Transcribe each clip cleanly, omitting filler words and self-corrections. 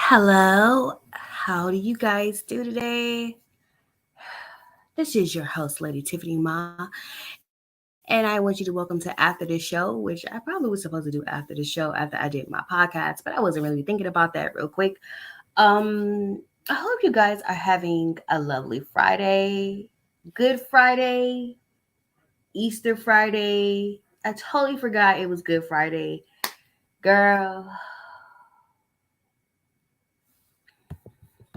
Hello, how do you guys do today? This is your host, Lady Tiffany Ma, and I want you to welcome to After the Show, which I probably was supposed to do after the show after I did my podcast, but I wasn't really thinking about that real quick. I hope you guys are having a lovely Friday, Good Friday, Easter Friday. I totally forgot it was Good Friday. Girl,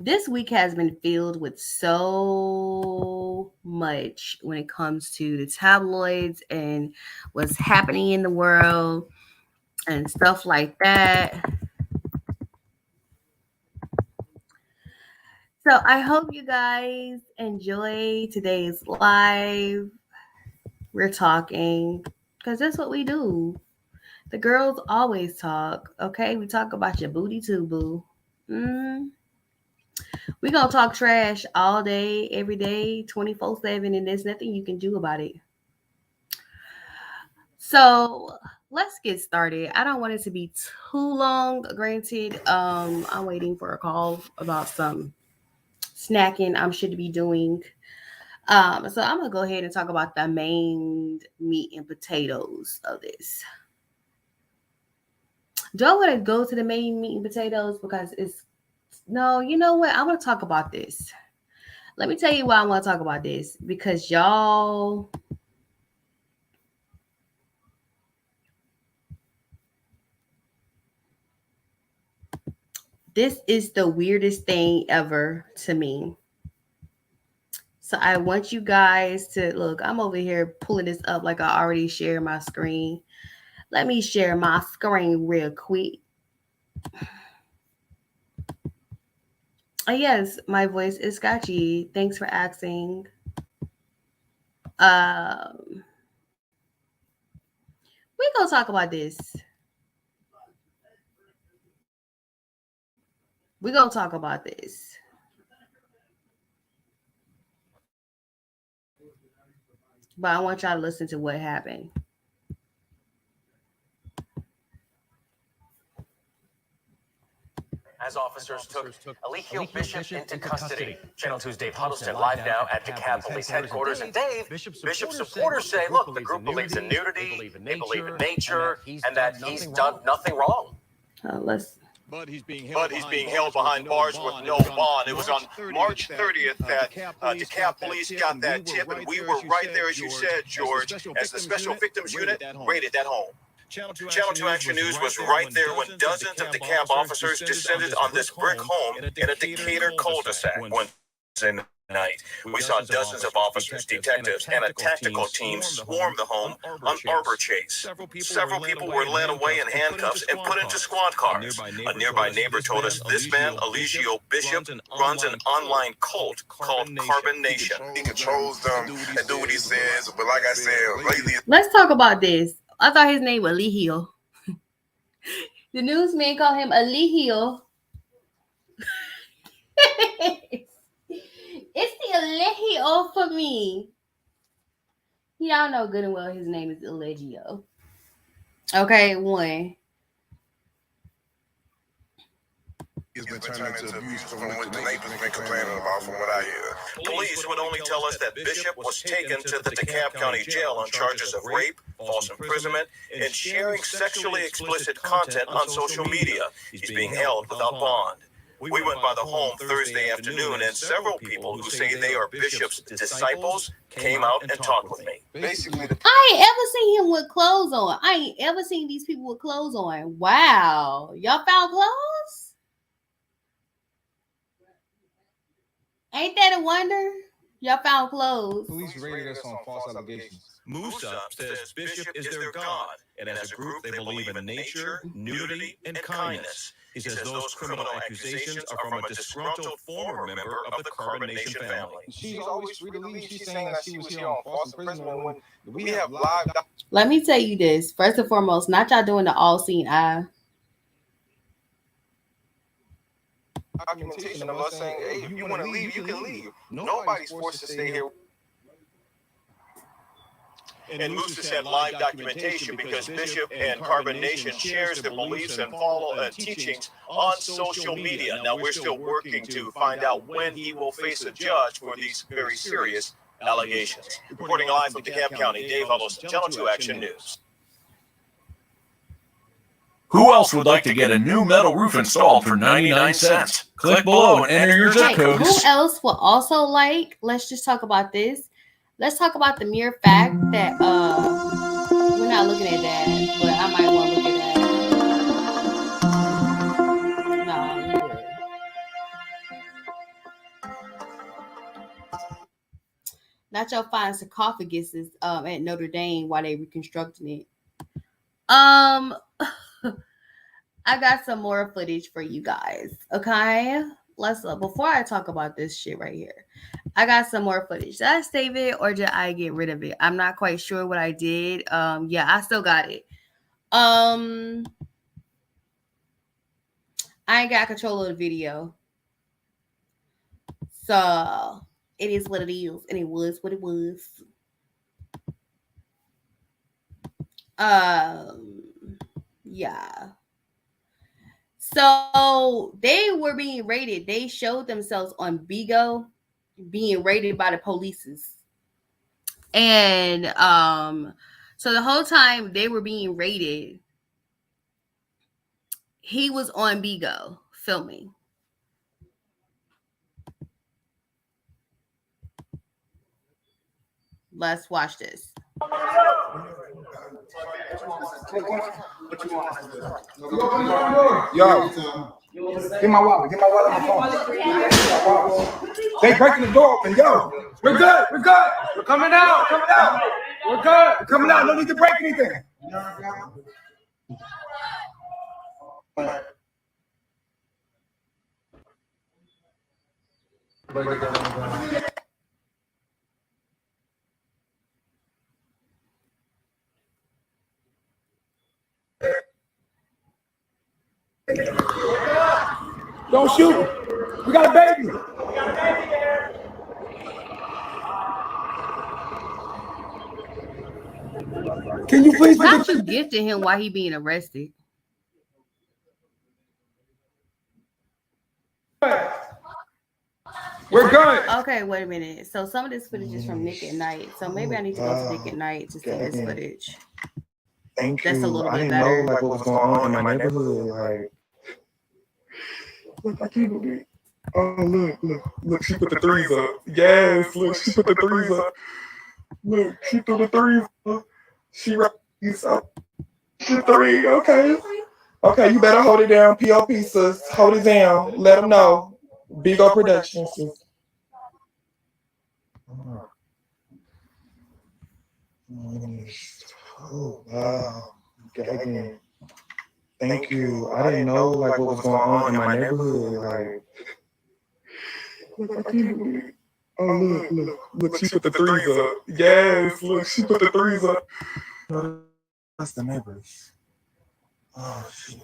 this week has been filled with so much when it comes to the tabloids and what's happening in the world and stuff like that. So I hope you guys enjoy today's live. We're talking because that's what we do. The girls always talk, okay? We talk about your booty too, boo. Mm. We gonna talk trash all day, every day, 24/7, and there's nothing you can do about it. So let's get started. I don't want it to be too long. Granted, I'm waiting for a call about some snacking I should be doing. So I'm gonna go ahead and talk about the main meat and potatoes of this. Do I want to go to the main meat and potatoes because it's no, you know what? I want to talk about this. Let me tell you why I want to talk about this because y'all, this is the weirdest thing ever to me. So I want you guys to look. I'm over here pulling this up like I already shared my screen. Let me share my screen real quick. Oh, yes, my voice is scratchy. Thanks for asking. Um, we gonna talk about this. We gonna talk about this. But I want y'all to listen to what happened. As officers took Allegedly Bishop into custody. Channel 2's Dave Huddleston live now at DeKalb Police Headquarters. And Dave, Bishop supporters say, look, the group believes in nudity, they believe in nature, and that he's done nothing wrong. Let's. But he's being held behind bars with no bond. It was on March 30th that DeKalb Police got that tip, and we were right there, as you said, George, as the Special Victims Unit raided that home. Channel 2 Action News was right there when dozens of DeKalb officers descended on this brick home in a Decatur cul-de-sac Wednesday night. We saw dozens of officers, detectives, and a tactical team swarm the home on Arbor Chase. Several people were led away in handcuffs and put into squad cars. A nearby neighbor told us this man, Allegedly Bishop, runs an online cult called Carbon Nation. He controls them and do what he says, but like I said, lately... Let's talk about this. I thought his name was Allegedly. The newsman called him Allegedly. It's the Allegedly for me. Y'all know good and well his name is Allegedly. Okay, one. He's been turned into abuse from what the neighbors been complaining about, from what I hear. Police would only tell us that Bishop was taken to the DeKalb County Jail on charges of rape, false imprisonment, and sharing sexually explicit content on social media. He's being held without bond. We went by the home Thursday afternoon, and several people who say they are Bishop's disciples came out and talked with me. Basically, I ain't ever seen him with clothes on. I ain't ever seen these people with clothes on. Wow. Y'all found clothes? Ain't that a wonder? Y'all found clothes. Police raided us on false allegations. Musa says Bishop is their God, and as a group they believe in nature, nudity, and kindness. He says those criminal accusations are from a disgruntled former member of the Carbon Nation family. she's always free to leave. She's saying that she was here on false imprisonment when we have live Let me tell you this. First and foremost, not y'all doing the all-seeing eye. documentation of us saying, hey, if you want to leave, you can leave. Nobody's forced to stay here. And Musa said live documentation because Bishop and Carbon Nation shares their beliefs and follow teachings on social media. Now, we're still working to find out when he will face a judge for these very serious allegations. Reporting live from DeKalb County, Dave Hullos, Channel 2 Action News. Who else would like to get a new metal roof installed for 99 cents? Click below and enter your zip code. Who else will also like? Let's just talk about this. Let's talk about the mere fact that we're not looking at that, but I might want to look at that. No, you good. Not your fine sarcophaguses at Notre Dame while they reconstructing it. I got some more footage for you guys. Okay, let's before I talk about this shit right here. I got some more footage. Did I save it or did I get rid of it? I'm not quite sure what I did. Yeah, I still got it. I ain't got control of the video. So it is what it is, and it was what it was. Yeah. So they were being raided. They showed themselves on Bigo being raided by the police. And so the whole time they were being raided, he was on Bigo filming. Let's watch this. Yo, get my wallet. Get my wallet on my phone. They breaking the door open. Yo, we're good. We're good. We're coming out. Coming out. We're good. We're coming out. No need to break anything. Don't shoot. We got a baby. Can you please Not you gifting him while he being arrested. We're good. Okay, wait a minute. So some of this footage is from Nick at Night. So maybe I need to go to Nick at Night to see this footage. Thank That's you. a little I bit didn't better. know like what was going on in my neighborhood. Like, look, I can't believe. Oh, look, she put the threes up. Yes, look, she put the threes up. Look, she threw the threes up. She raised up the three. Okay, you better hold it down. POP, sis. Hold it down. Let them know. Big O Productions, sis. Oh, wow. Gagging. Thank you. I didn't know like what was going on in my neighborhood. Like, look, I can't believe it. Oh, look, she put the threes up. Yes, look, she put the threes up. That's the neighbors. Oh, shit.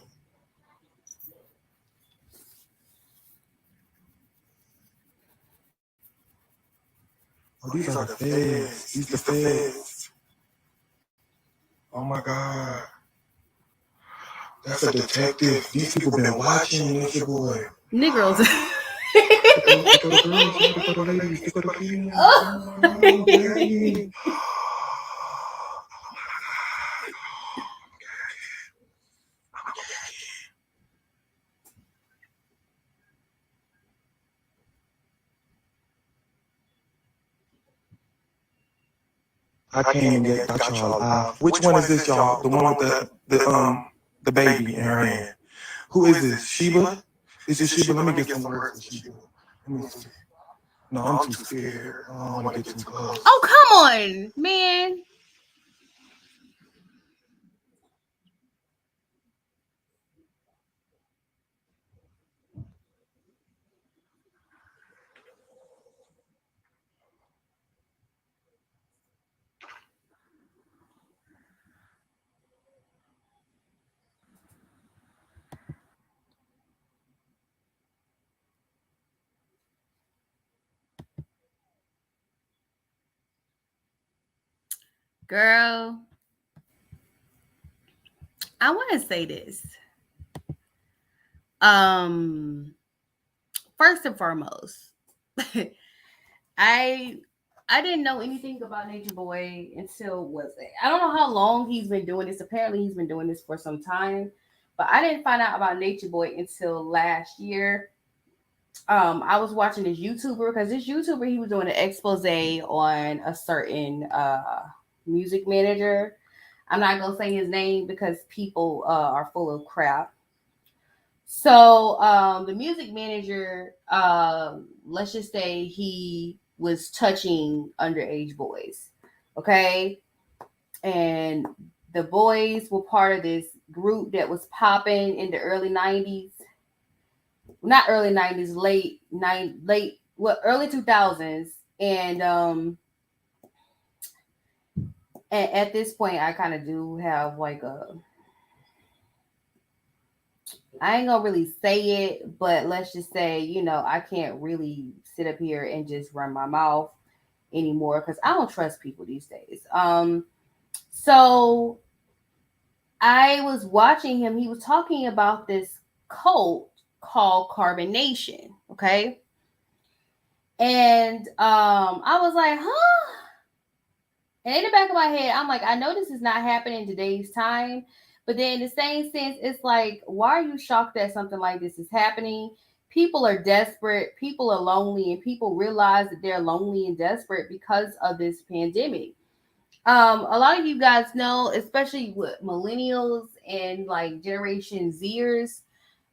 Oh, these are the feds. These the feds. Oh my God. That's a detective. These people been watching. Look your boy. Negroes. I can't even get got y'all live. Which one is this, y'all? The one with the baby in her hand. Who is this? Sheba? Is it Sheba? Let me get some words for Sheba. Let me see. No, I'm too scared. I don't want to get too close. Oh, come on, man. Girl, I want to say this. Um, First and foremost, I I didn't know anything about Nature Boy until was it? I don't know how long he's been doing this. Apparently, he's been doing this for some time, but I didn't find out about Nature Boy until last year. I was watching this YouTuber because this YouTuber he was doing an expose on a certain music manager. I'm not gonna say his name because people are full of crap. So the music manager, let's just say he was touching underage boys, okay, and the boys were part of this group that was popping in the early '90s, not early '90s, early 2000s, and at this point, I kind of do have like a I ain't gonna really say it, but let's just say, I can't really sit up here and just run my mouth anymore because I don't trust people these days. So I was watching him. He was talking about this cult called carbonation. Okay. And I was like, huh? And in the back of my head, I'm like, I know this is not happening in today's time. But then in the same sense, it's like, why are you shocked that something like this is happening? People are desperate, people are lonely, and people realize that they're lonely and desperate because of this pandemic. A lot of you guys know, especially with millennials and like Generation Zers,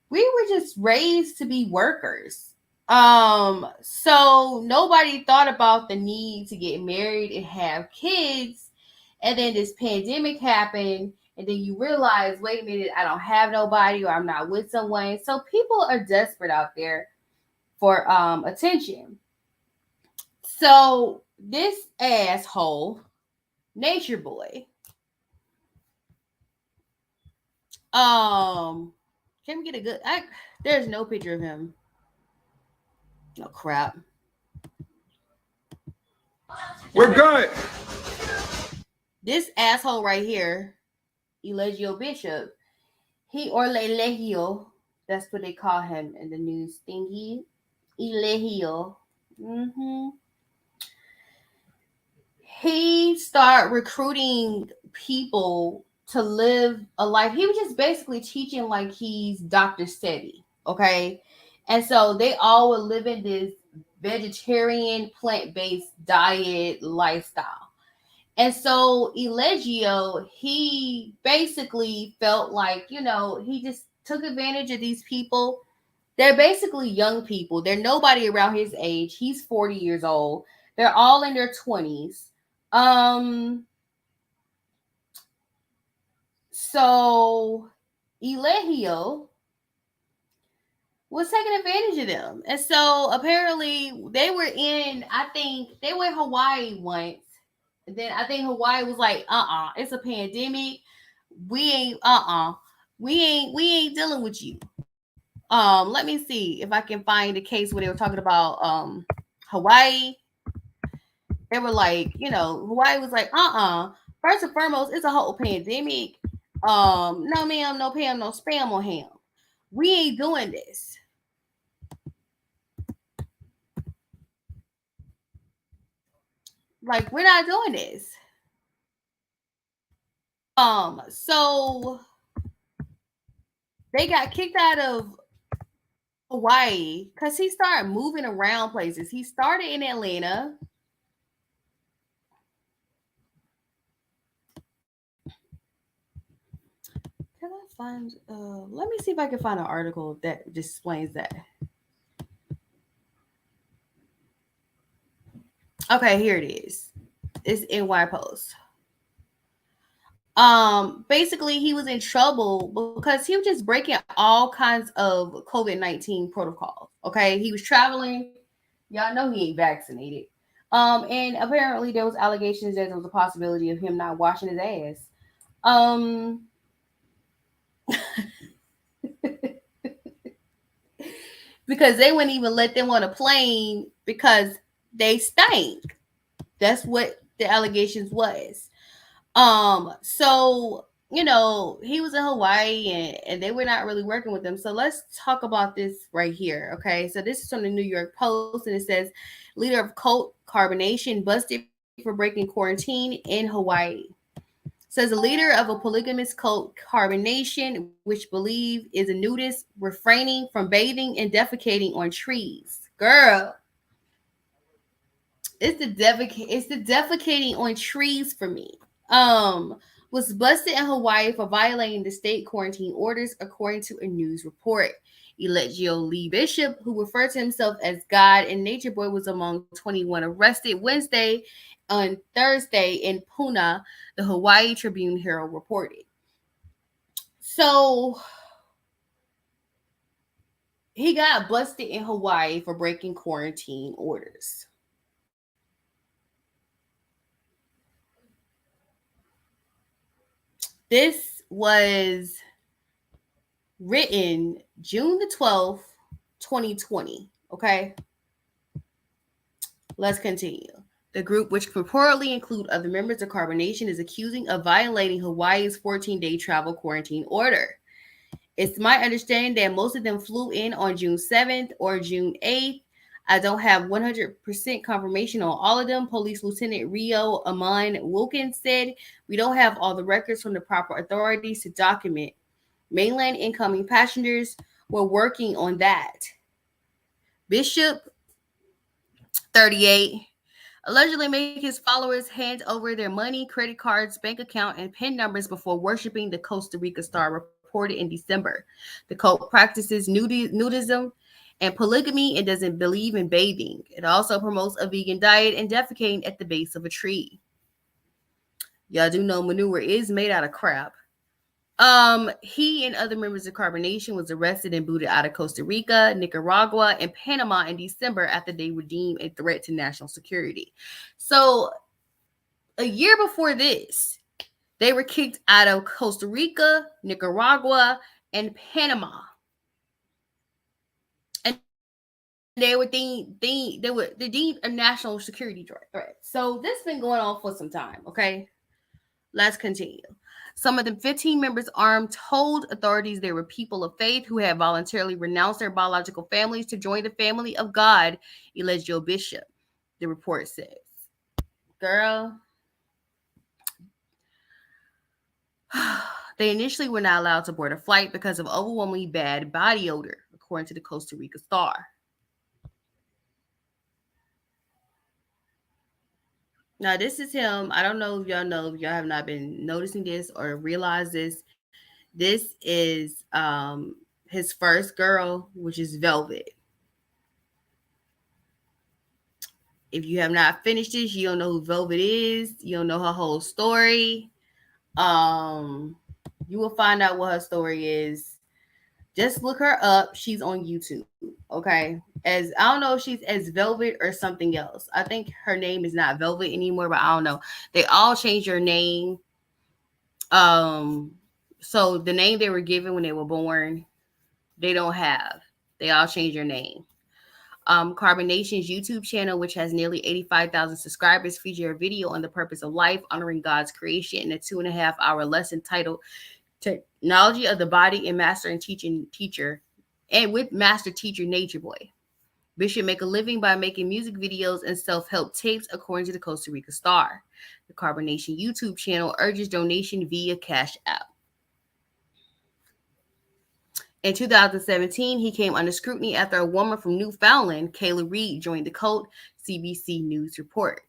we were just raised to be workers. So nobody thought about the need to get married and have kids. And then this pandemic happened, and then you realize, wait a minute, I don't have nobody, or I'm not with someone. So people are desperate out there for attention. So this asshole, Nature Boy, can we get a good? There's no picture of him. No crap. We're good. This asshole right here, Elegio Bishop, he or Elegio, that's what they call him in the news thingy. Elegio. He started recruiting people to live a life. He was just basically teaching like he's Dr. Sebi, okay? And so they all were living this vegetarian, plant-based diet lifestyle. And so Elegio, he basically felt like, he just took advantage of these people. They're basically young people. They're nobody around his age. He's 40 years old. They're all in their 20s. So Elegio was taking advantage of them. And so apparently they were I think they were in Hawaii once. And then I think Hawaii was like, it's a pandemic. We ain't we ain't dealing with you. Let me see if I can find a case where they were talking about Hawaii. They were like, Hawaii was like, first and foremost, it's a whole pandemic. No ma'am, no Pam, no spam on him. We ain't doing this. Like, we're not doing this. So they got kicked out of Hawaii because he started moving around places. He started in Atlanta. Can I find let me see if I can find an article that just explains that. Okay, here it is. It's NY Post. Basically he was in trouble because he was just breaking all kinds of COVID-19 protocols. Okay, he was traveling. Y'all know he ain't vaccinated. And apparently there was allegations that there was a possibility of him not washing his ass. Because they wouldn't even let them on a plane because they stank. That's what the allegations was. So he was in Hawaii and they were not really working with him. So let's talk about this right here. Okay. So this is from the New York Post and it says leader of cult carbonation busted for breaking quarantine in Hawaii. Says a leader of a polygamous cult carbonation, which believe is a nudist, refraining from bathing and defecating on trees. Girl, it's the defecating on trees for me. Um, was busted in Hawaii for violating the state quarantine orders, according to a news report. Allegedly Bishop, who referred to himself as God and Nature Boy, was among 21 arrested Wednesday on Thursday in Puna, the Hawaii Tribune Herald reported. So he got busted in Hawaii for breaking quarantine orders. This was written June the 12th, 2020. Okay, let's continue. The group, which purportedly include other members of Carbonation, is accusing of violating Hawaii's 14-day travel quarantine order. It's my understanding that most of them flew in on June 7th or June 8th. I don't have 100% confirmation on all of them. Police Lieutenant Rio Amon Wilkins said, we don't have all the records from the proper authorities to document. Mainland incoming passengers were working on that. Bishop, 38, allegedly made his followers hand over their money, credit cards, bank account, and PIN numbers before worshiping the Costa Rica Star, reported in December. The cult practices nudism and polygamy and doesn't believe in bathing. It also promotes a vegan diet and defecating at the base of a tree. Y'all do know manure is made out of crap. He and other members of Carbonation was arrested and booted out of Costa Rica, Nicaragua, and Panama in December after they were deemed a threat to national security. So a year before this, they were kicked out of Costa Rica, Nicaragua, and Panama. And they were deemed a national security threat. So this has been going on for some time, okay? Let's continue. Some of the 15 members armed told authorities they were people of faith who had voluntarily renounced their biological families to join the family of God, Elegio Bishop, the report says. Girl, they initially were not allowed to board a flight because of overwhelmingly bad body odor, according to the Costa Rica Star. Now, this is him. I don't know if y'all have not been noticing this or realize this. This is his first girl, which is Velvet. If you have not finished this, you don't know who Velvet is. You don't know her whole story. You will find out what her story is. Just look her up. She's on YouTube. Okay. As I don't know if she's as Velvet or something else. I think her name is not Velvet anymore, but I don't know. They all changed their name. So the name they were given when they were born, they don't have. They all changed their name. Carbonation's YouTube channel, which has nearly 85,000 subscribers, feature a video on the purpose of life, honoring God's creation, in a 2.5-hour lesson titled "Technology of the Body" and Master and Teacher, and with Master Teacher Nature Boy. Bishop make a living by making music videos and self-help tapes, according to the Costa Rica Star. The Carbonation YouTube channel urges donation via Cash App. In 2017, he came under scrutiny after a woman from Newfoundland, Kayla Reed, joined the cult, CBC News report.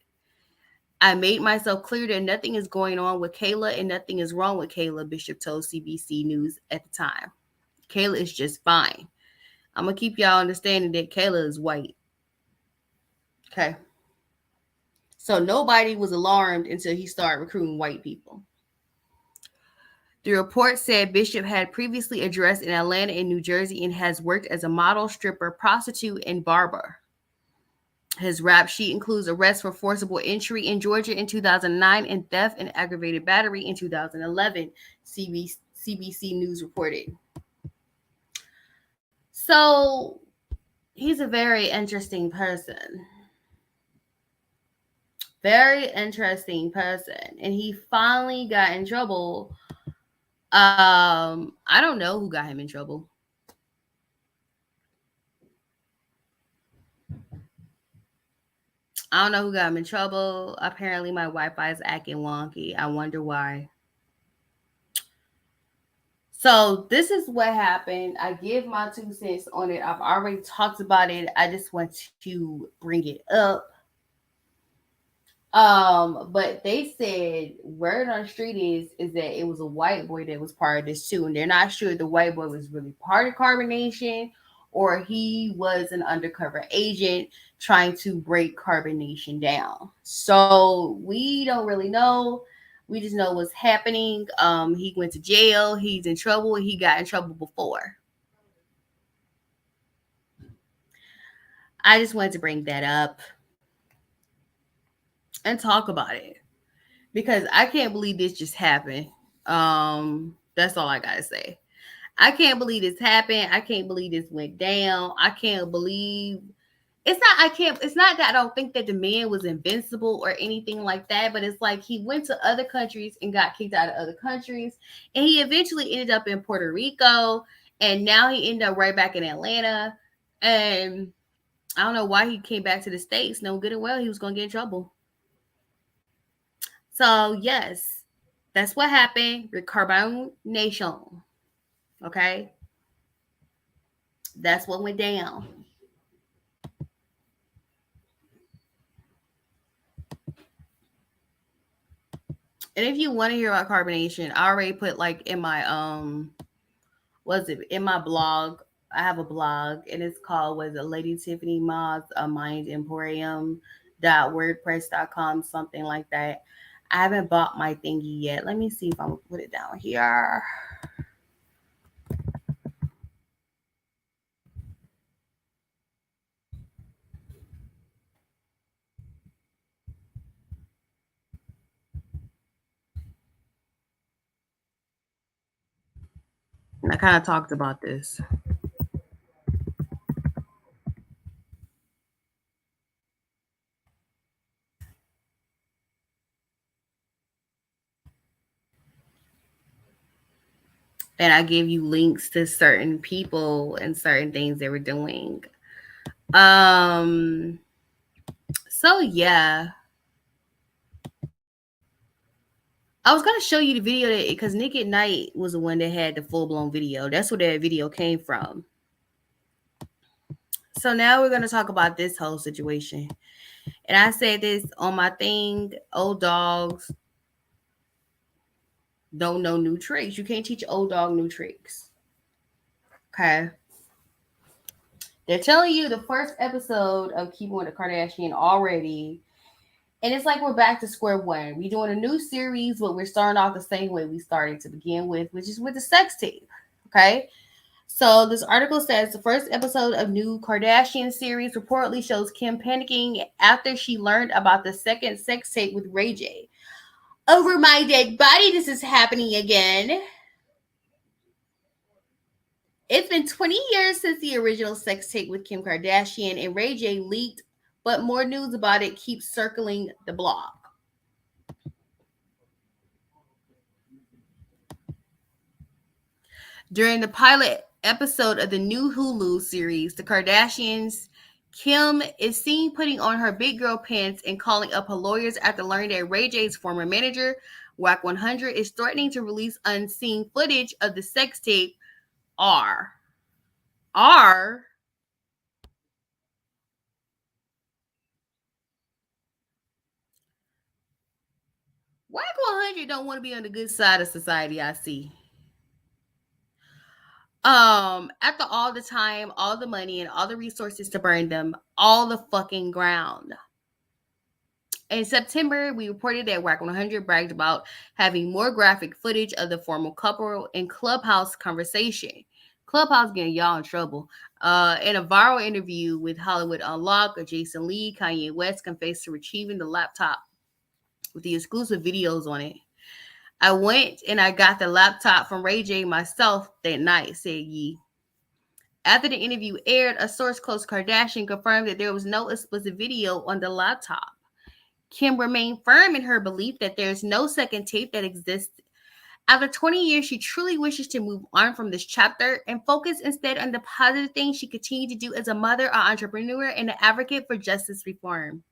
I made myself clear that nothing is going on with Kayla and nothing is wrong with Kayla, Bishop told CBC News at the time. Kayla is just fine. I'm going to keep y'all understanding that Kayla is white. Okay. So nobody was alarmed until he started recruiting white people. The report said Bishop had previously addressed in Atlanta and New Jersey and has worked as a model, stripper, prostitute, and barber. His rap sheet includes arrest for forcible entry in Georgia in 2009 and theft and aggravated battery in 2011, CBC News reported. So he's a very interesting person. Very interesting person. And he finally got in trouble. I don't know who got him in trouble. I don't know who got him in trouble. Apparently, my Wi-Fi is acting wonky. I wonder why. So this is what happened. I give my 2 cents on it. I've already talked about it. I just want to bring it up. But they said word on the street is that it was a white boy that was part of this too, and they're not sure the white boy was really part of Carbonation or he was an undercover agent trying to break Carbonation down. So we don't really know. We just know what's happening. He went to jail. He's in trouble. He got in trouble before. I just wanted to bring that up and talk about it because I can't believe this just happened. That's all I gotta say. I can't believe this happened. I can't believe this went down. I can't believe it's not that I don't think that the man was invincible or anything like that, but it's like he went to other countries and got kicked out of other countries. And he eventually ended up in Puerto Rico. And now he ended up right back in Atlanta. And I don't know why he came back to the States. No good and well, he was gonna get in trouble. So yes, that's what happened with Carbonation. Okay. That's what went down. And if you want to hear about Carbonation, I already put like in my was it in my blog. I have a blog and it's called was it Lady Tiffany Mods a Mind Emporium .wordpress.com, something like that. I haven't bought my thingy yet. Let me see if I'm gonna put it down here. And I kind of talked about this. And I give you links to certain people and certain things they were doing. So yeah. I was gonna show you the video that because Nick at Night was the one that had the full blown video. That's where that video came from. So now we're gonna talk about this whole situation. And I said this on my thing, old dogs don't know new tricks. You can't teach old dog new tricks. Okay. They're telling you the first episode of Keeping with the Kardashian already. And it's like we're back to square one. We're doing a new series, but we're starting off the same way we started to begin with, which is with the sex tape. Okay. So this article says the first episode of new Kardashian series reportedly shows Kim panicking after she learned about the second sex tape with Ray J. Over my dead body, this is happening again. It's been 20 years since the original sex tape with Kim Kardashian and Ray J leaked, but more news about it keeps circling the blog. During the pilot episode of the new Hulu series, The Kardashians, Kim is seen putting on her big girl pants and calling up her lawyers after learning that Ray J's former manager, Wack 100, is threatening to release unseen footage of the sex tape R. R? Wack 100 don't want to be on the good side of society, I see. After all the time, all the money, and all the resources to burn them, all the fucking ground. In September, we reported that Wack 100 bragged about having more graphic footage of the former couple in Clubhouse conversation. Clubhouse getting y'all in trouble. In a viral interview with Hollywood Unlocked, Jason Lee, Kanye West confessed to retrieving the laptop with the exclusive videos on it. I went and I got the laptop from Ray J myself that night, said Yee. After the interview aired, a source close to Kardashian confirmed that there was no explicit video on the laptop. Kim remained firm in her belief that there's no second tape that exists. After 20 years, she truly wishes to move on from this chapter and focus instead on the positive things she continued to do as a mother, an entrepreneur, and an advocate for justice reform.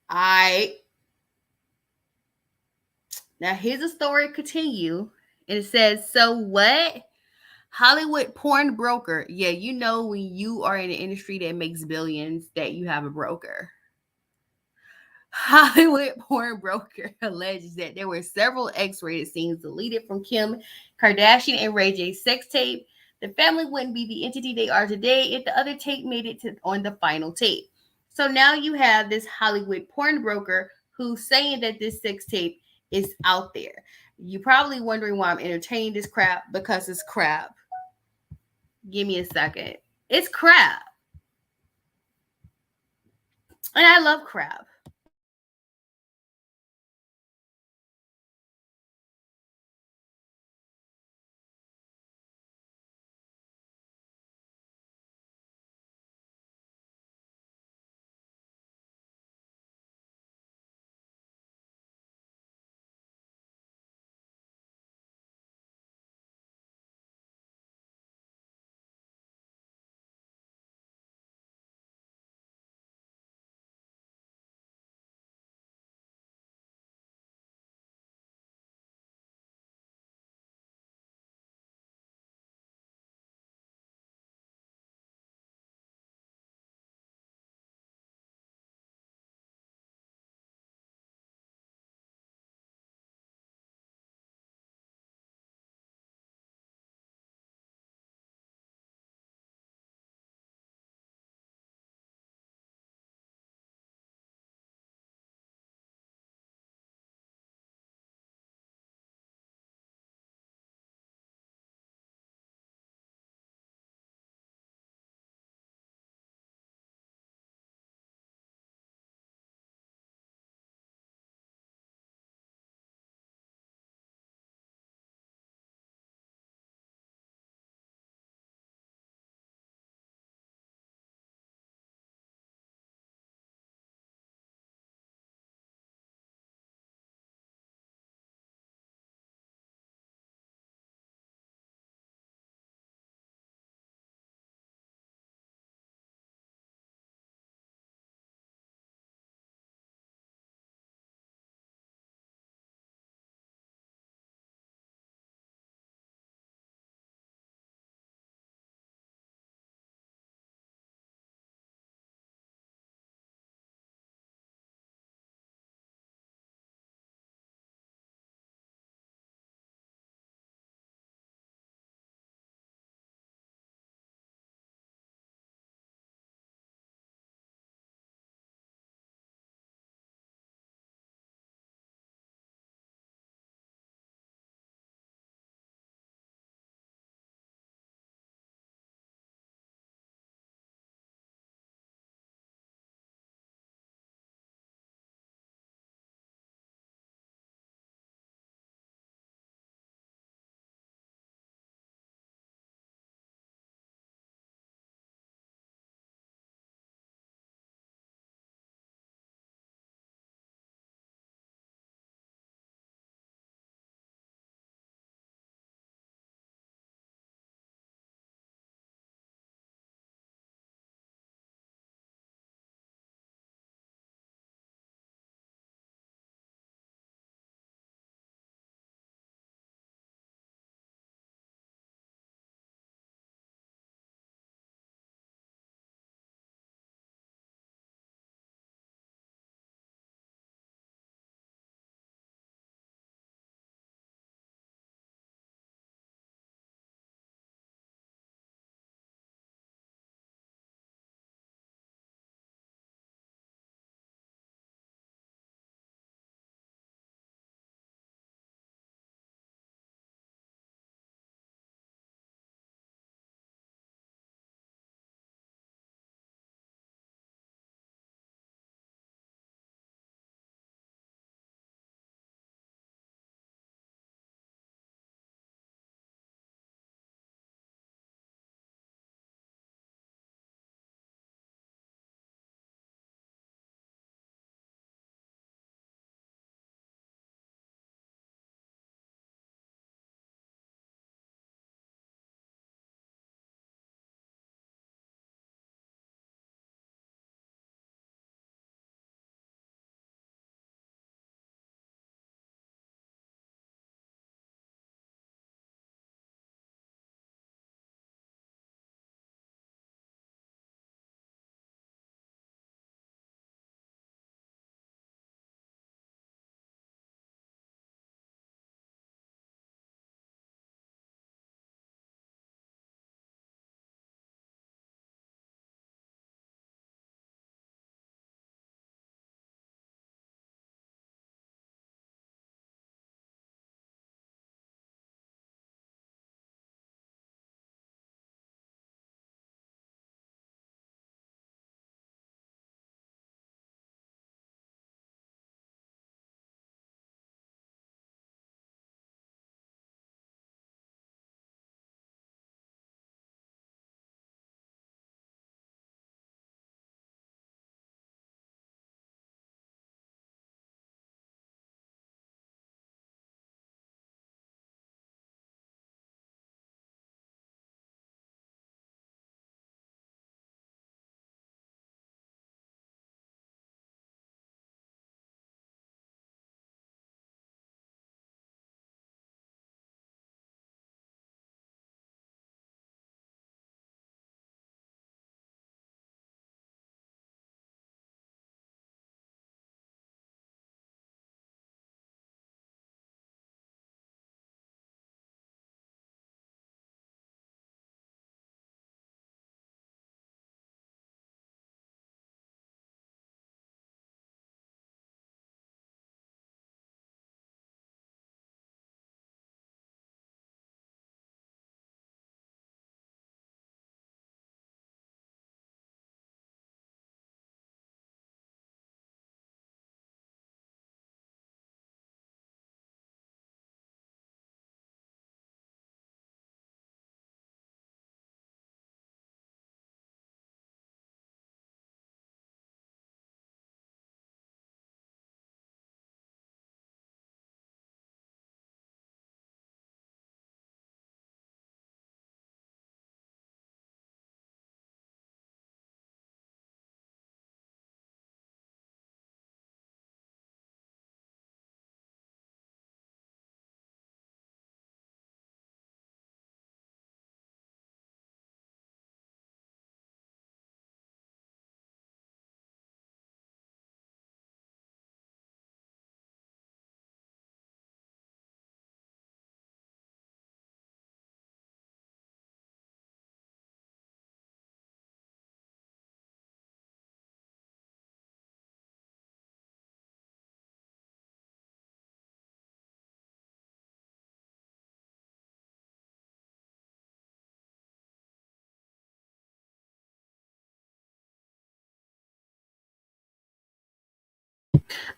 I Now here's a story continue. And it says, so what? Hollywood porn broker. Yeah, you know when you are in an industry that makes billions that you have a broker. Hollywood porn broker alleges that there were several X-rated scenes deleted from Kim Kardashian and Ray J's sex tape. The family wouldn't be the entity they are today if the other tape made it on the final tape. So now you have this Hollywood porn broker who's saying that this sex tape is out there. You're probably wondering why I'm entertaining this crap, because it's crap. Give me a second. It's crap. And I love crap.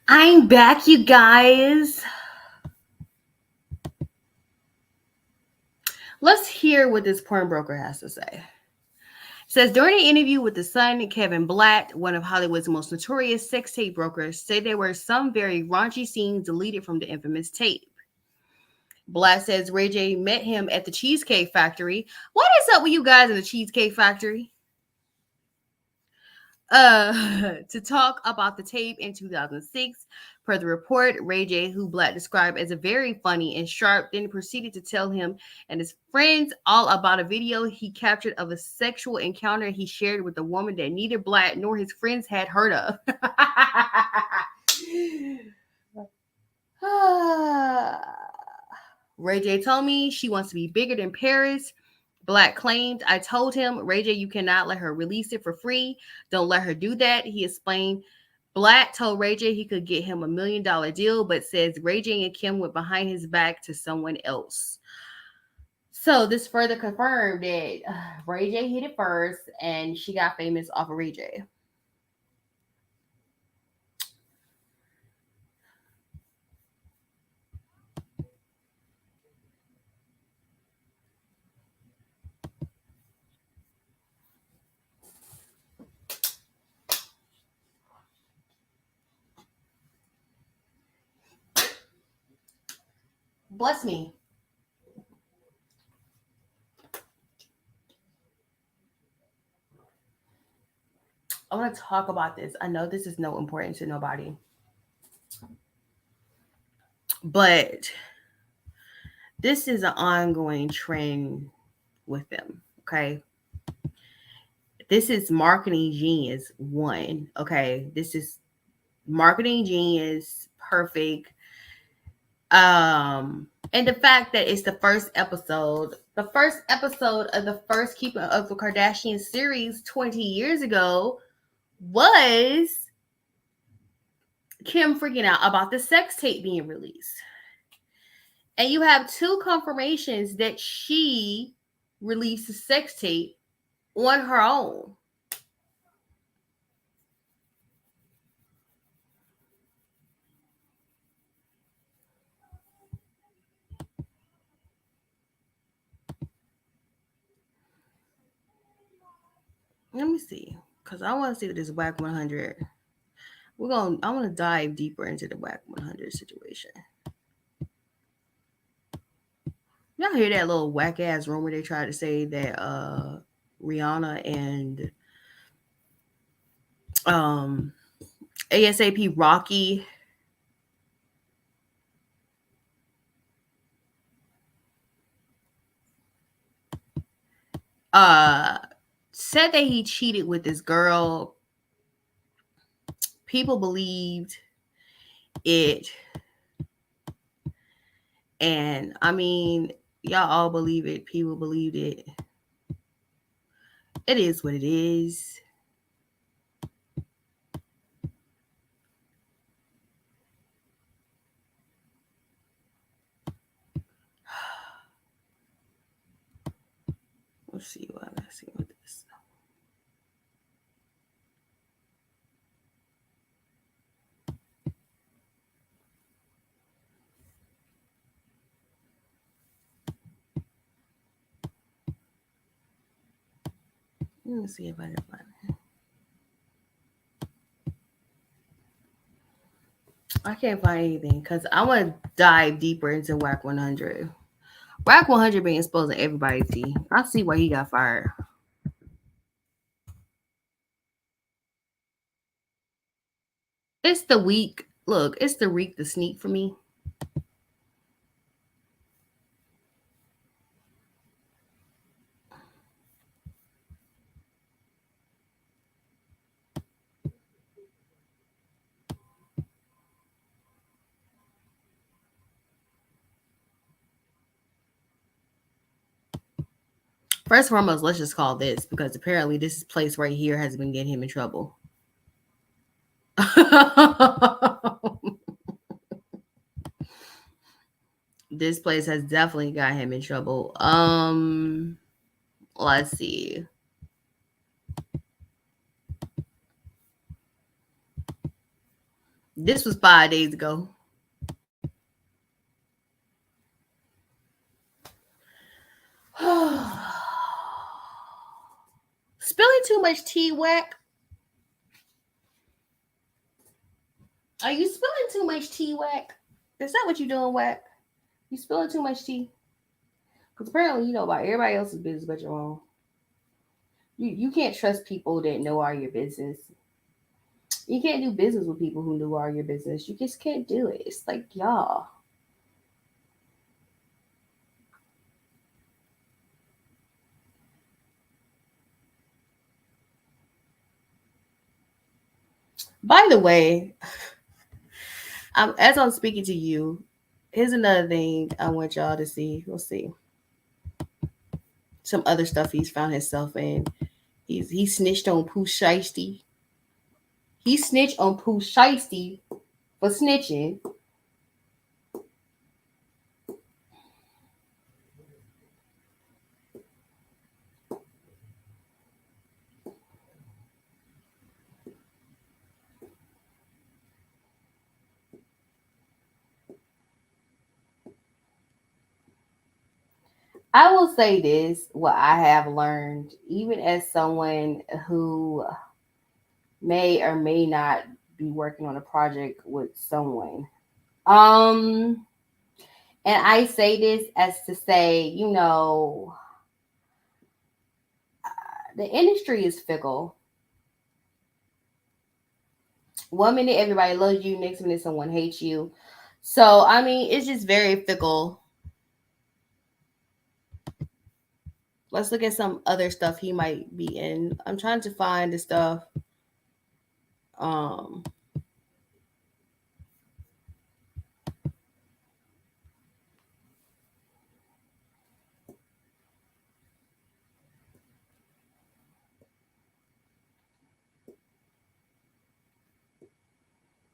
I'm back, you guys. Let's hear what this porn broker has to say. Says during an interview with The Sun, Kevin Blatt, one of Hollywood's most notorious sex tape brokers, said there were some very raunchy scenes deleted from the infamous tape. Blatt says Ray J met him at the Cheesecake Factory. What is up with you guys in the Cheesecake Factory? To talk about the tape in 2006. Per the report, Ray J, who Blatt described as a very funny and sharp, then proceeded to tell him and his friends all about a video he captured of a sexual encounter he shared with a woman that neither Blatt nor his friends had heard of. Ray J told me she wants to be bigger than Paris. Blatt claimed, I told him, Ray J, you cannot let her release it for free. Don't let her do that. He explained. Blatt told Ray J he could get him $1 million deal, but says Ray J and Kim went behind his back to someone else. So this further confirmed that Ray J hit it first and she got famous off of Ray J. Bless me. I want to talk about this. I know this is no importance to nobody, but this is an ongoing trend with them. Okay. This is marketing genius one. Okay. This is marketing genius perfect. And the fact that it's the first episode of the first Keeping Up with Kardashian series 20 years ago was Kim freaking out about the sex tape being released. And you have two confirmations that she released the sex tape on her own. Let me see, because I want to see this Whack 100. I want to dive deeper into the Whack 100 situation. Y'all hear that little whack ass rumor they tried to say that Rihanna and ASAP Rocky said that he cheated with this girl. People believed it. And I mean, y'all all believe it. People believed it. It is what it is. Let's see what I'm asking with this. Let me see if I can find it. I can't find anything because I want to dive deeper into Whack 100. Whack 100 been exposing everybody's tea. I see why he got fired. It's the week. Look, it's the week to sneak for me. First and foremost, let's just call this because apparently this place right here has been getting him in trouble. This place has definitely got him in trouble. Let's see. This was 5 days ago. Spilling too much tea, Whack? Are you spilling too much tea, Whack? Is that what you doing, Whack? You spilling too much tea? Because apparently you know about everybody else's business but your own. You can't trust people that know all your business. You can't do business with people who know all your business. You just can't do it. It's like, y'all. By the way, as I'm speaking to you, here's another thing I want y'all to see. We'll see. Some other stuff he's found himself in. He snitched on Pooh Shiesty. He snitched on Pooh Shiesty for snitching. I will say this, what I have learned, even as someone who may or may not be working on a project with someone. Um, and I say this as to say, the industry is fickle. One minute everybody loves you, next minute someone hates you. So I mean, it's just very fickle. Let's look at some other stuff he might be in. I'm trying to find the stuff. Um,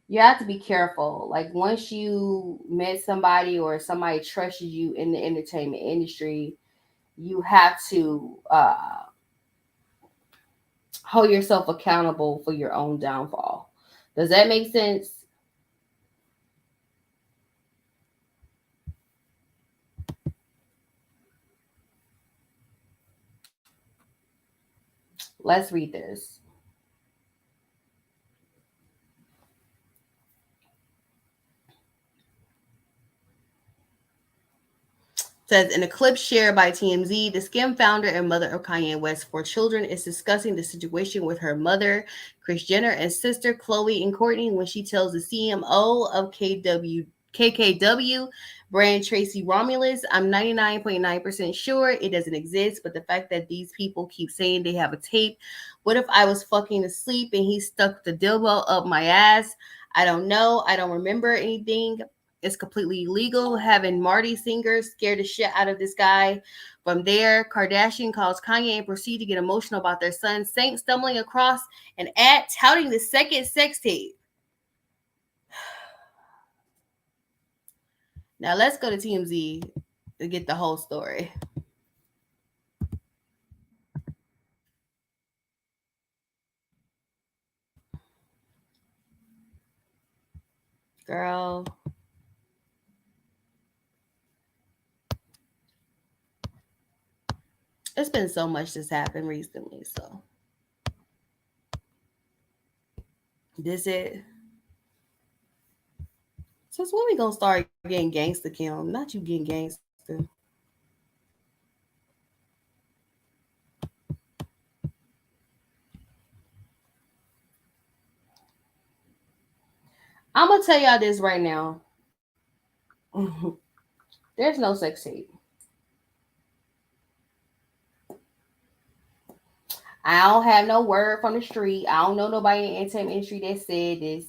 you have to be careful. Like once you met somebody or somebody trusted you in the entertainment industry, you have to hold yourself accountable for your own downfall. Does that make sense? Let's read this. Says in a clip shared by TMZ, the Skim founder and mother of Kanye West's 4 children is discussing the situation with her mother, Kris Jenner, and sister Khloe and Courtney when she tells the CMO of KKW brand Tracy Romulus, "I'm 99.9% sure it doesn't exist, but the fact that these people keep saying they have a tape. What if I was fucking asleep and he stuck the dildo up my ass? I don't know. I don't remember anything. It's completely illegal. Having Marty Singer scared the shit out of this guy." From there, Kardashian calls Kanye and proceed to get emotional about their son Saint stumbling across an ad touting the second sex tape. Now let's go to TMZ to get the whole story. Girl. It's been so much that's happened recently, so this it. Since when we gonna start getting gangster, Kim? Not you getting gangster. I'm gonna tell y'all this right now. There's no sex tape. I don't have no word from the street. I don't know nobody in the entertainment industry that said this.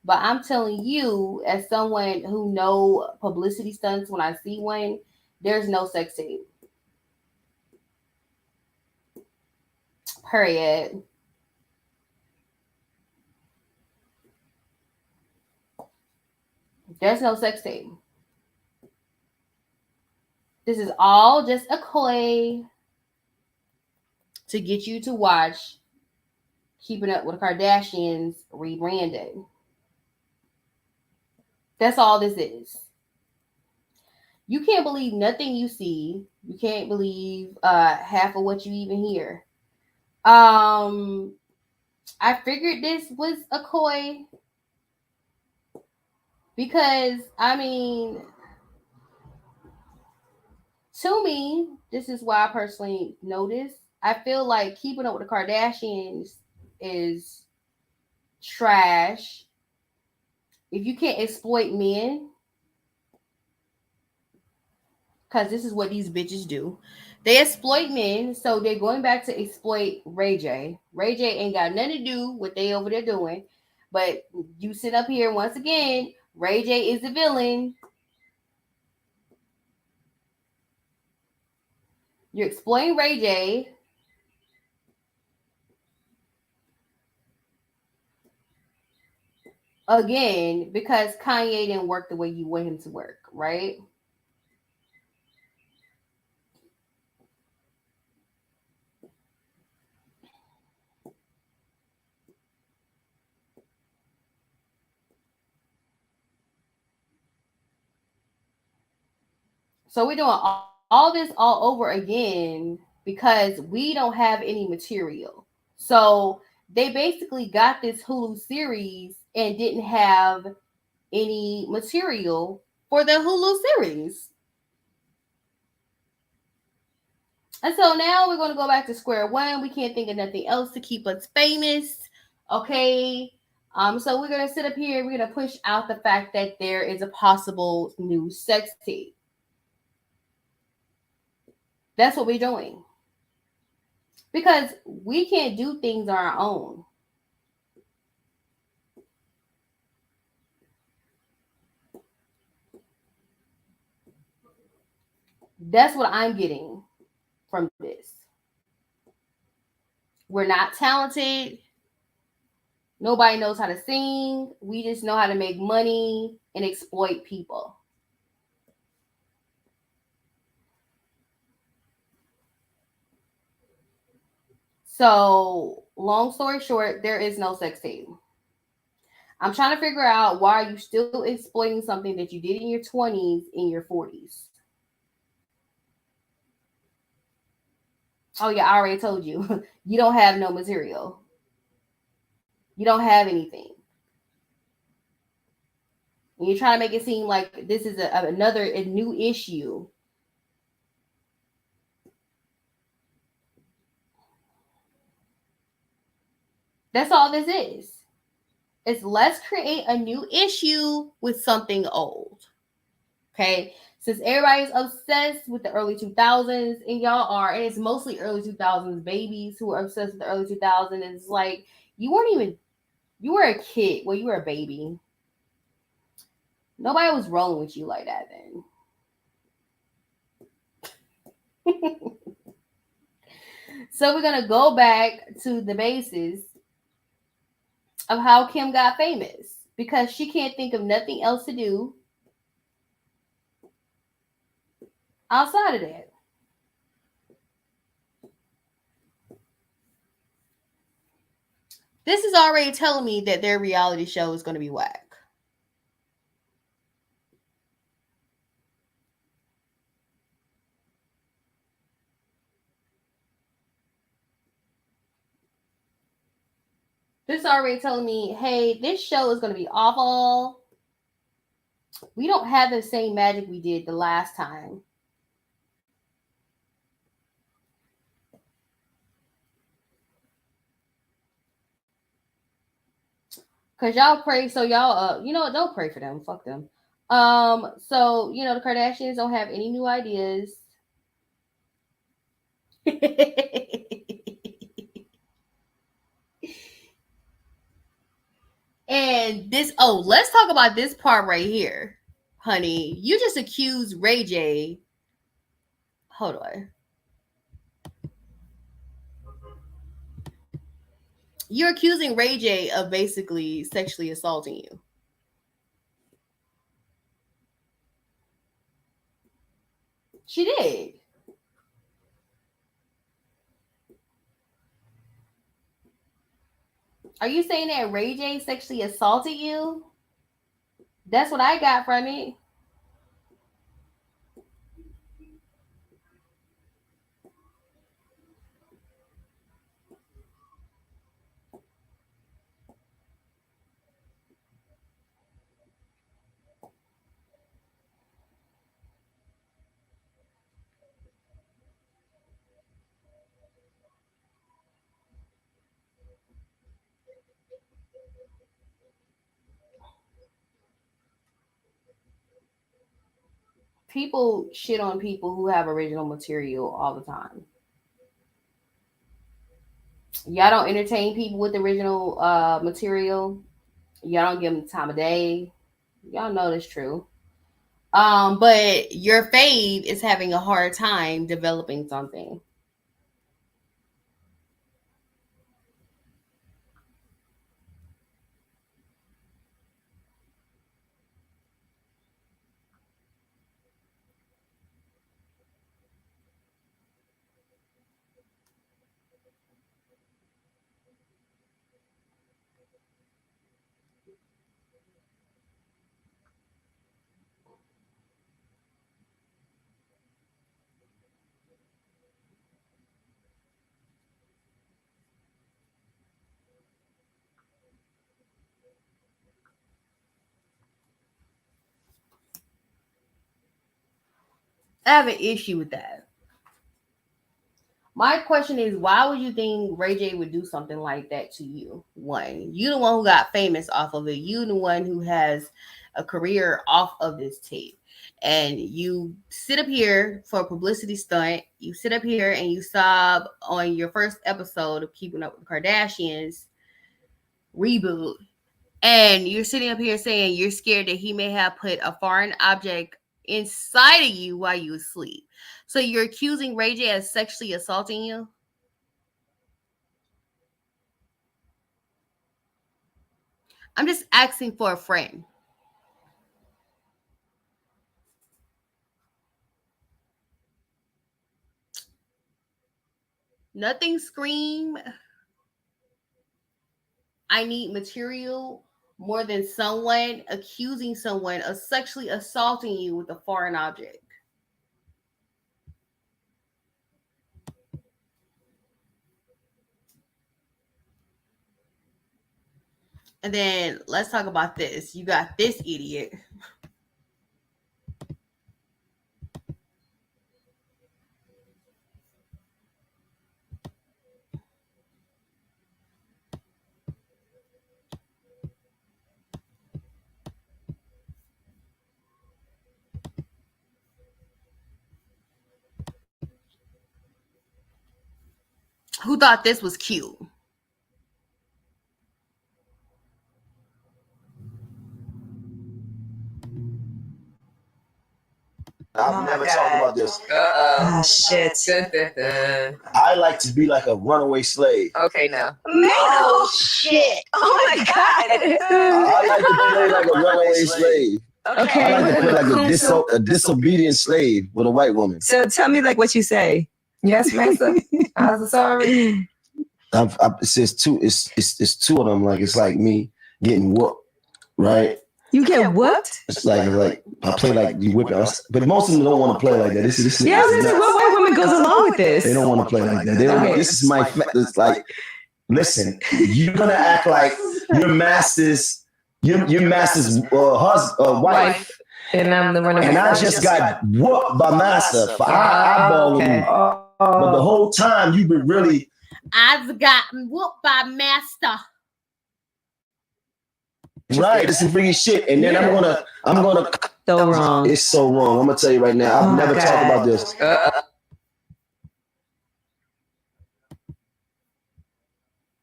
But I'm telling you, as someone who know publicity stunts, when I see one, there's no sex tape. Period. There's no sex tape. This is all just a coy to get you to watch Keeping Up with the Kardashians rebranded. That's all this is. You can't believe nothing you see. You can't believe half of what you even hear. I figured this was a coy because I mean, to me, this is why I personally notice. I feel like keeping up with the Kardashians is trash. If you can't exploit men, because this is what these bitches do. They exploit men, so they're going back to exploit Ray J. Ray J ain't got nothing to do with what they over there doing. But you sit up here once again, Ray J is the villain. You're exploiting Ray J. Again, because Kanye didn't work the way you want him to work, right? So we're doing all this all over again because we don't have any material. So they basically got this Hulu series and didn't have any material for the Hulu series. And so now we're going to go back to square one. We can't think of nothing else to keep us famous. Okay. So we're going to sit up here. We're going to push out the fact that there is a possible new sex tape. That's what we're doing. Because we can't do things on our own. That's what I'm getting from this. We're not talented. Nobody knows how to sing. We just know how to make money and exploit people. So, long story short, there is no sex tape. I'm trying to figure out why are you still exploiting something that you did in your 20s, in your 40s. Oh yeah, I already told you. You don't have no material. You don't have anything. And you're trying to make it seem like this is a new issue. That's all this is. It's let's create a new issue with something old. Okay? Since everybody's obsessed with the early 2000s, and y'all are, and it's mostly early 2000s babies who are obsessed with the early 2000s, and it's like, you weren't even, you were a kid. Well, you were a baby. Nobody was rolling with you like that then. So we're going to go back to the basis of how Kim got famous because she can't think of nothing else to do outside of that. This is already telling me that their reality show is going to be whack. This is already telling me, hey, this show is going to be awful. We don't have the same magic we did the last time. Cause y'all pray, so y'all don't pray for them. Fuck them. So the Kardashians don't have any new ideas. And let's talk about this part right here, honey. You just accused Ray J. Hold on. You're accusing Ray J of basically sexually assaulting you. She did. Are you saying that Ray J sexually assaulted you? That's what I got from it. People shit on people who have original material all the time. Y'all don't entertain people with original material. Y'all don't give them the time of day. Y'all know that's true. But your fave is having a hard time developing something. I have an issue with that. My question is, why would you think Ray J would do something like that to you? One, you the one who got famous off of it. You the one who has a career off of this tape. And you sit up here for a publicity stunt. You sit up here and you sob on your first episode of Keeping Up with the Kardashians reboot. And you're sitting up here saying you're scared that he may have put a foreign object inside of you while you asleep. So you're accusing Ray J of sexually assaulting you? I'm just asking for a friend. Nothing scream I need material more than someone accusing someone of sexually assaulting you with a foreign object. And then let's talk about this. You got this idiot. Who thought this was cute? I've never talked about this. Ah, shit. I like to be like a runaway slave. Okay, now. Man, oh, shit. Oh, my God. I like to play like a runaway slave. Okay. I like to play like a disobedient slave with a white woman. So tell me like what you say. Yes, master. I'm sorry. It's two. It's two of them. Like it's like me getting whooped, right? You get whooped? It's like I play like you whip it, but most of them don't want to play like that. This Yeah, this is what white woman goes along with this. They don't want to play like that. They don't. This is my. It's like, listen, you're gonna act like your master's wife. And I'm the one. And I just got whooped by master for eyeballing you. But the whole time you've been really. I've gotten whooped by master. Right, this is freaking shit. And then I'm gonna. So wrong. It's so wrong. I'm gonna tell you right now. I've never talked about this.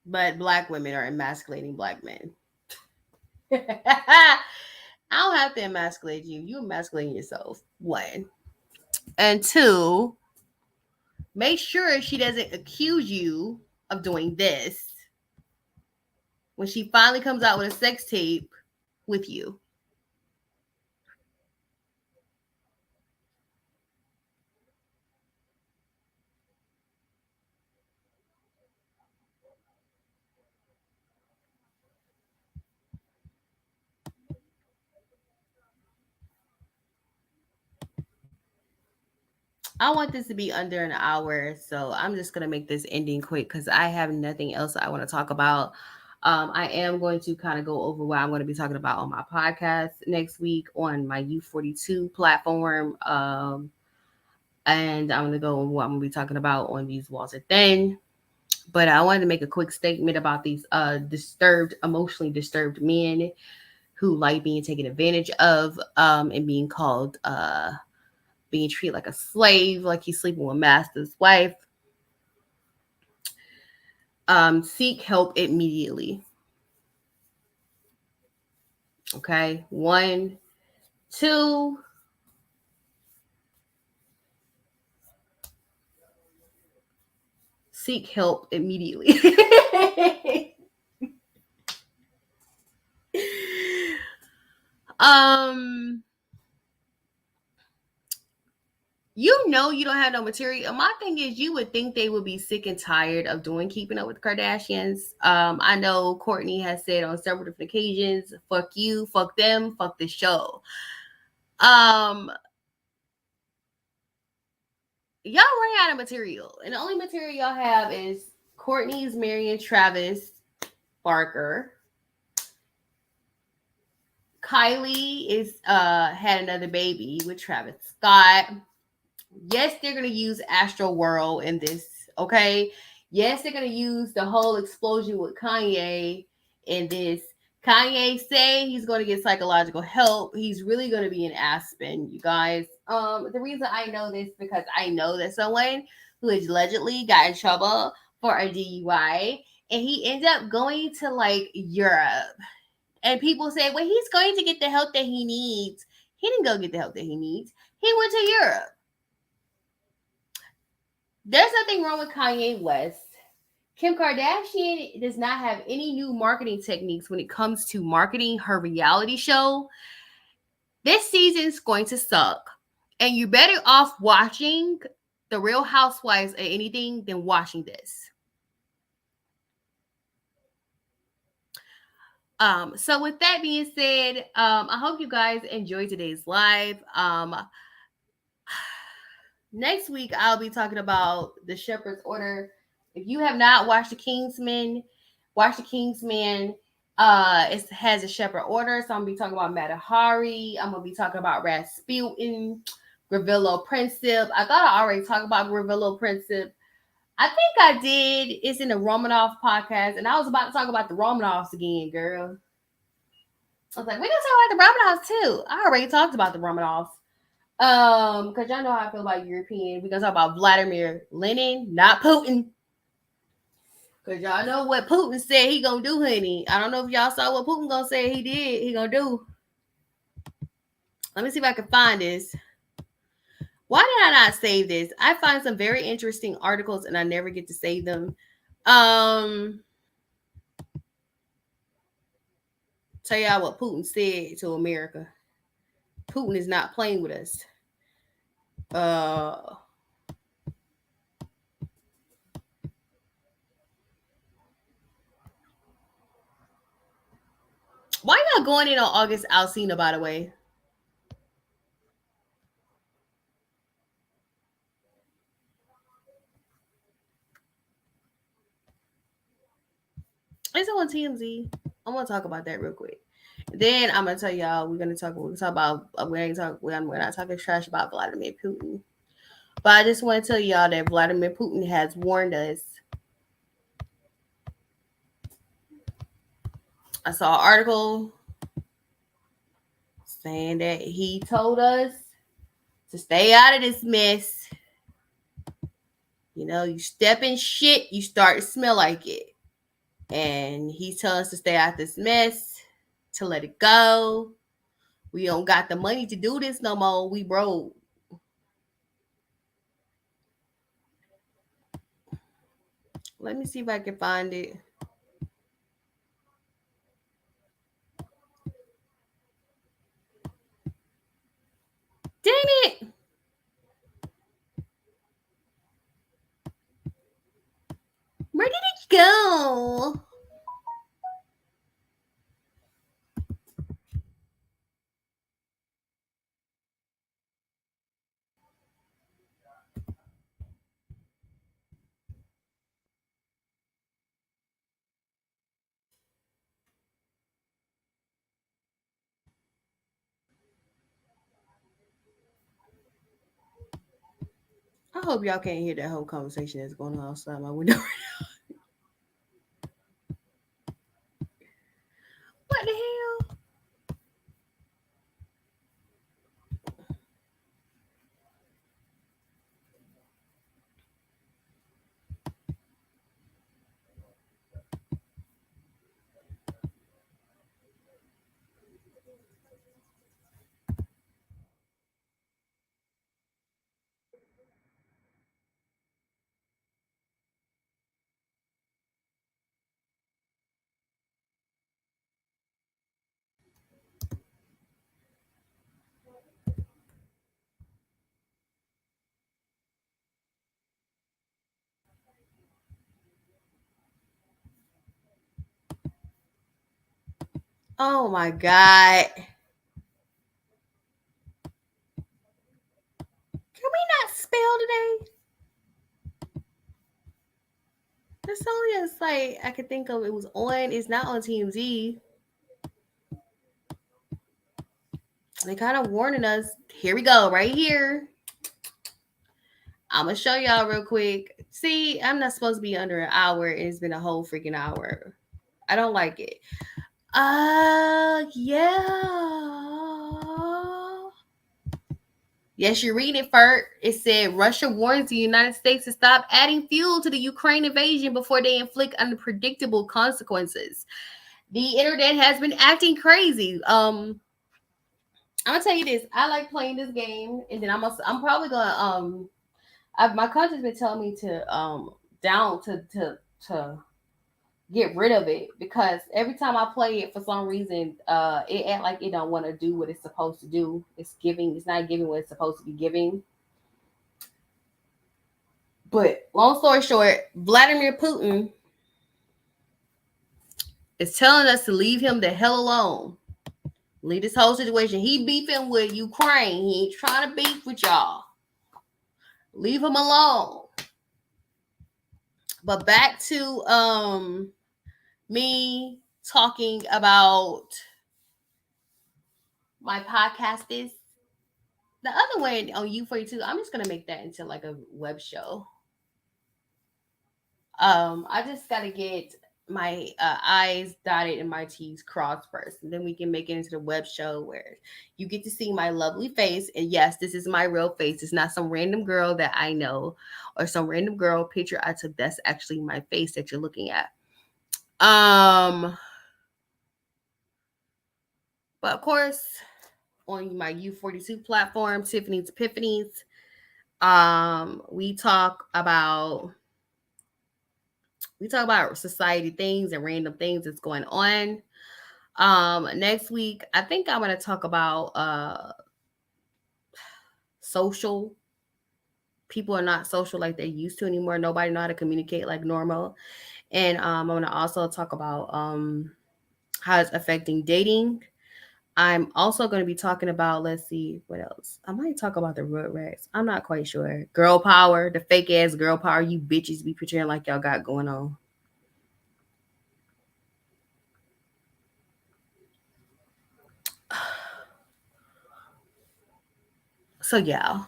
But black women are emasculating black men. I don't have to emasculate you. You emasculating yourself. One. And two, make sure she doesn't accuse you of doing this when she finally comes out with a sex tape with you. I want this to be under an hour, so I'm just gonna make this ending quick because I have nothing else I want to talk about. I am going to kind of go over what I'm going to be talking about on my podcast next week on my U42 platform. And I'm going to go over what I'm going to be talking about on These Walls Are Thin. But I wanted to make a quick statement about these emotionally disturbed men who like being taken advantage of and being called, being treated like a slave, like he's sleeping with master's wife. Seek help immediately. Okay, 1, 2. Seek help immediately. um you don't have no material. My thing is, you would think they would be sick and tired of doing Keeping Up with Kardashians. I know Courtney has said on several different occasions, fuck you, fuck them, fuck this show. Y'all run out of material, and the only material y'all have is Courtney's marrying Travis Barker. Kylie is had another baby with Travis Scott. Yes, they're gonna use Astro World in this. Okay. Yes, they're gonna use the whole explosion with Kanye in this. Kanye say he's gonna get psychological help. He's really gonna be in Aspen, you guys. The reason I know this because I know that someone who allegedly got in trouble for a DUI, and he ended up going to like Europe. And people say, well, he's going to get the help that he needs. He didn't go get the help that he needs. He went to Europe. There's nothing wrong with Kanye West. Kim Kardashian does not have any new marketing techniques when it comes to marketing her reality show. This season's going to suck. And you're better off watching The Real Housewives or anything than watching this. So with that being said, I hope you guys enjoyed today's live. Next week, I'll be talking about The Shepherd's Order. If you have not watched The Kingsman, watch The Kingsman. It has a Shepherd Order, so I'm gonna be talking about Matahari. I'm gonna be talking about Rasputin, Gravillo Princip. I thought I already talked about Gravillo Princip. I think I did. It's in the Romanov podcast, and I was about to talk about the Romanovs again, girl. I was like, we're gonna talk about the Romanovs too. I already talked about the Romanovs. Because y'all know how I feel about European. We're gonna talk about Vladimir Lenin, not Putin. Because y'all know what Putin said he gonna do, honey. I don't know if y'all saw what Putin gonna say he gonna do. Let me see if I can find this. Why did I not save this? I find some very interesting articles and I never get to save them. Tell y'all what Putin said to America. Putin is not playing with us. Why not going in on August Alsina, by the way? It's on TMZ. I'm gonna talk about that real quick. Then I'm gonna tell y'all we're gonna talk about we're not talking trash about Vladimir Putin. But I just want to tell y'all that Vladimir Putin has warned us. I saw an article saying that he told us to stay out of this mess. You know, you step in shit, you start to smell like it. And he's telling us to stay out this mess, to let it go. We don't got the money to do this no more. We broke. Let me see if I can find it. Dang it. Where did it go? I hope y'all can't hear that whole conversation that's going on outside my window. What the hell? Oh my God. Can we not spell today? That's the only site I could think of. It was on. It's not on TMZ. They kind of warning us. Here we go, right here. I'm gonna show y'all real quick. See, I'm not supposed to be under an hour. It's been a whole freaking hour. I don't like it. Yeah. Yes, you're reading it, Fert. It said Russia warns the United States to stop adding fuel to the Ukraine invasion before they inflict unpredictable consequences. The internet has been acting crazy. I'm gonna tell you this. I like playing this game, and then I'm probably gonna my cousin's been telling me to down to get rid of it because every time I play it for some reason, it act like it don't want to do what it's supposed to do. It's not giving what it's supposed to be giving. But long story short, Vladimir Putin is telling us to leave him the hell alone. Leave this whole situation. He beefing with Ukraine. He ain't trying to beef with y'all. Leave him alone. But back to me talking about my podcast is the other one on U42. I'm just gonna make that into like a web show. I just gotta get my I's dotted and my T's crossed first, and then we can make it into the web show where you get to see my lovely face. And yes, this is my real face. It's not some random girl that I know or some random girl picture I took. That's actually my face that you're looking at. But of course, on my U42 platform, Tiffany's Epiphanies, we talk about society things and random things that's going on. Next week, I think I'm gonna talk about social. People are not social like they used to anymore. Nobody know how to communicate like normal. And I'm gonna also talk about how it's affecting dating. I'm also going to be talking about, let's see, what else? I might talk about the road rats. I'm not quite sure. Girl power, the fake ass girl power you bitches be portraying like y'all got going on. So, yeah.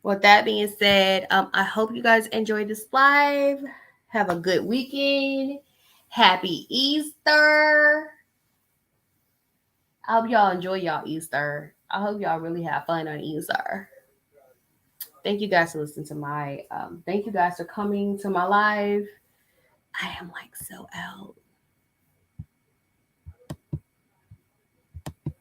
With that being said, I hope you guys enjoyed this live. Have a good weekend. Happy Easter. I hope y'all enjoy y'all Easter. I hope y'all really have fun on Easter. Thank you guys for listening to my thank you guys for coming to my live. I am like so out.